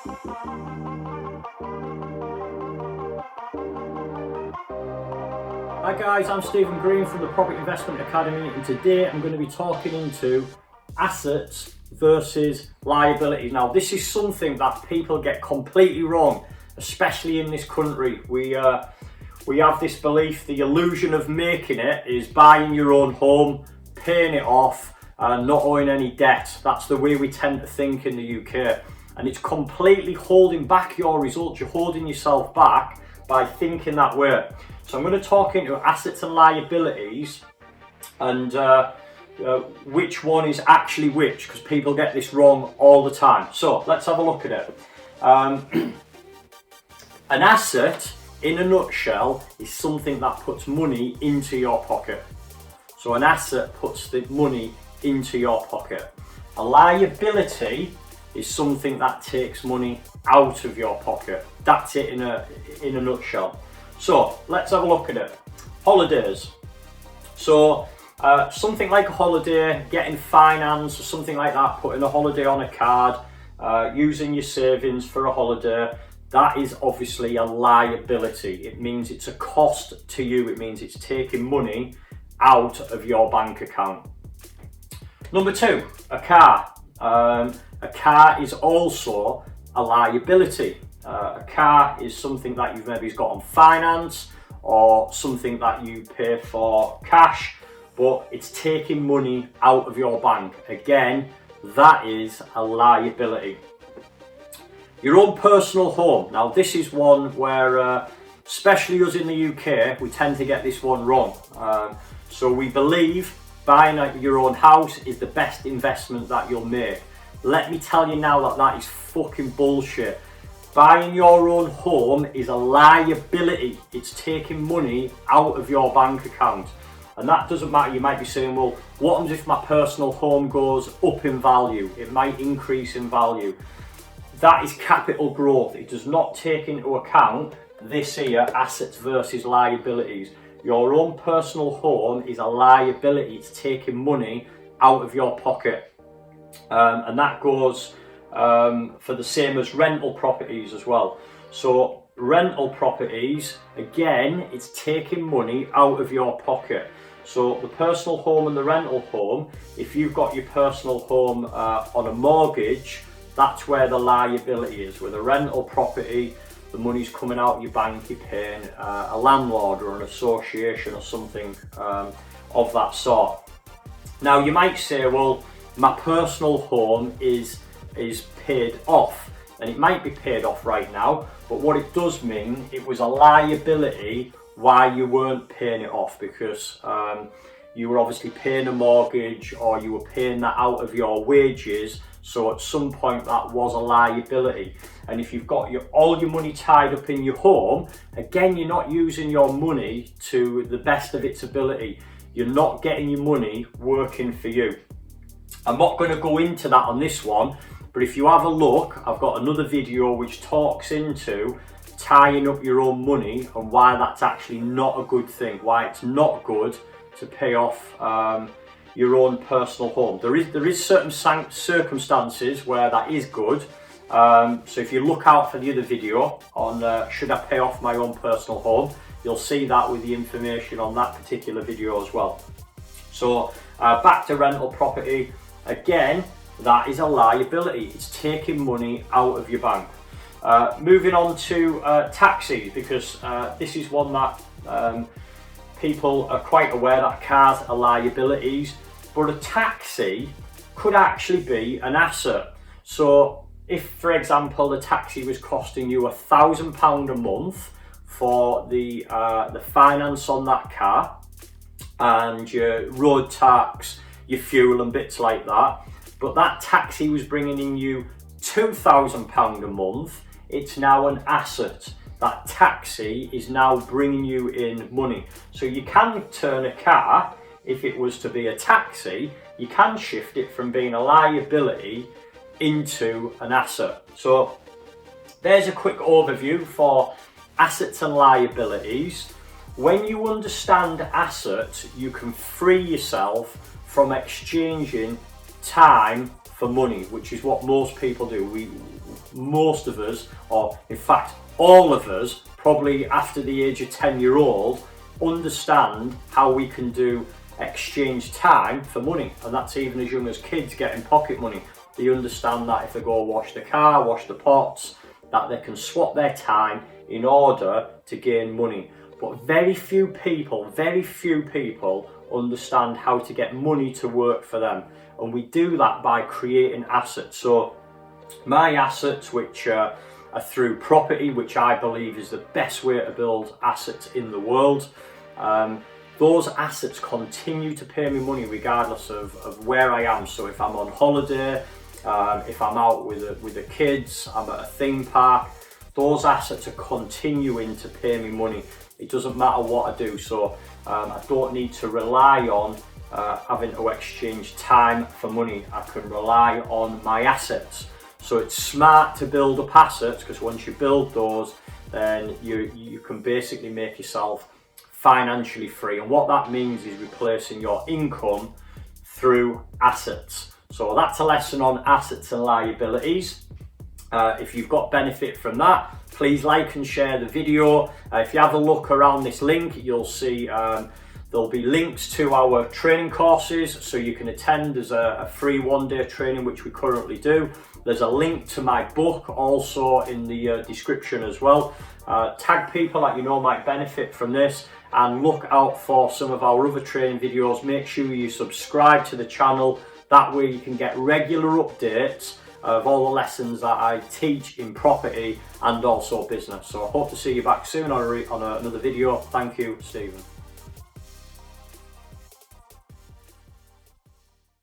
Hi guys, I'm Stephen Green from the Property Investment Academy, and today I'm going to be talking into assets versus liabilities. Now this is something that people get completely wrong, especially in this country. We have this belief, the illusion of making it is buying your own home, paying it off and not owing any debt. That's the way we tend to think in the UK, and it's completely holding back your results. You're holding yourself back by thinking that way. So I'm going to talk into assets and liabilities and which one is actually which, because people get this wrong all the time. So let's have a look at it. An asset, in a nutshell, is something that puts money into your pocket. So an asset puts the money into your pocket. A liability is something that takes money out of your pocket. That's it in a nutshell. So let's have a look at it. Holidays. So something like a holiday, getting finance or something like that, putting a holiday on a card, using your savings for a holiday, that is obviously a liability. It means it's a cost to you. It means it's taking money out of your bank account. Number two, a car. A car is also a liability. A car is something that you've maybe got on finance or something that you pay for cash, but it's taking money out of your bank. Again, that is a liability. Your own personal home. Now this is one where, especially us in the UK, we tend to get this one wrong. So we believe buying your own house is the best investment that you'll make. Let me tell you now that that is fucking bullshit. Buying your own home is a liability. It's taking money out of your bank account. And that doesn't matter. You might be saying, well, what happens if my personal home goes up in value? It might increase in value. That is capital growth. It does not take into account this here, assets versus liabilities. Your own personal home is a liability. It's taking money out of your pocket. And that goes for the same as rental properties as well. So rental properties, again, it's taking money out of your pocket. So the personal home and the rental home, if you've got your personal home on a mortgage, that's where the liability is. With a rental property, the money's coming out of your bank, you're paying a landlord or an association or something of that sort. Now you might say, well, my personal home is paid off, and it might be paid off right now, but what it does mean, it was a liability while you weren't paying it off, because you were obviously paying a mortgage or you were paying that out of your wages. So at some point that was a liability. And if you've got all your money tied up in your home, again, you're not using your money to the best of its ability. You're not getting your money working for you. I'm not going to go into that on this one, but if you have a look, I've got another video which talks into tying up your own money and why that's actually not a good thing, why it's not good to pay off your own personal home. There is certain circumstances where that is good. So if you look out for the other video on should I pay off my own personal home, you'll see that with the information on that particular video as well. So back to rental property. Again, that is a liability. It's taking money out of your bank. Moving on to taxis, because this is one that people are quite aware that cars are liabilities, but a taxi could actually be an asset. So if, for example, the taxi was costing you £1,000 a month for the finance on that car and your road tax, your fuel and bits like that, but that taxi was bringing in you £2,000 a month, it's now an asset. That taxi is now bringing you in money. So you can turn a car, if it was to be a taxi, you can shift it from being a liability into an asset. So there's a quick overview for assets and liabilities. When you understand assets, you can free yourself from exchanging time for money, which is what most people do. most of us, or in fact all of us, probably after the age of 10-year-old, understand how we can do exchange time for money. And that's even as young as kids getting pocket money. They understand that if they go wash the car, wash the pots, that they can swap their time in order to gain money. But very few people understand how to get money to work for them. And we do that by creating assets. So my assets, which are through property, which I believe is the best way to build assets in the world. Those assets continue to pay me money regardless of where I am. So if I'm on holiday, if I'm out with the kids, I'm at a theme park, those assets are continuing to pay me money. It doesn't matter what I do. So I don't need to rely on having to exchange time for money. I can rely on my assets. So it's smart to build up assets, because once you build those, then you can basically make yourself financially free. And what that means is replacing your income through assets. So that's a lesson on assets and liabilities. If you've got benefit from that, please like and share the video. If you have a look around this link, you'll see there'll be links to our training courses, so you can attend. There's a free one-day training, which we currently do. There's a link to my book also in the description as well. Tag people that you know might benefit from this, and look out for some of our other training videos. Make sure you subscribe to the channel. That way you can get regular updates of all the lessons that I teach in property and also business. So I hope to see you back soon on another video. Thank you, Stephen.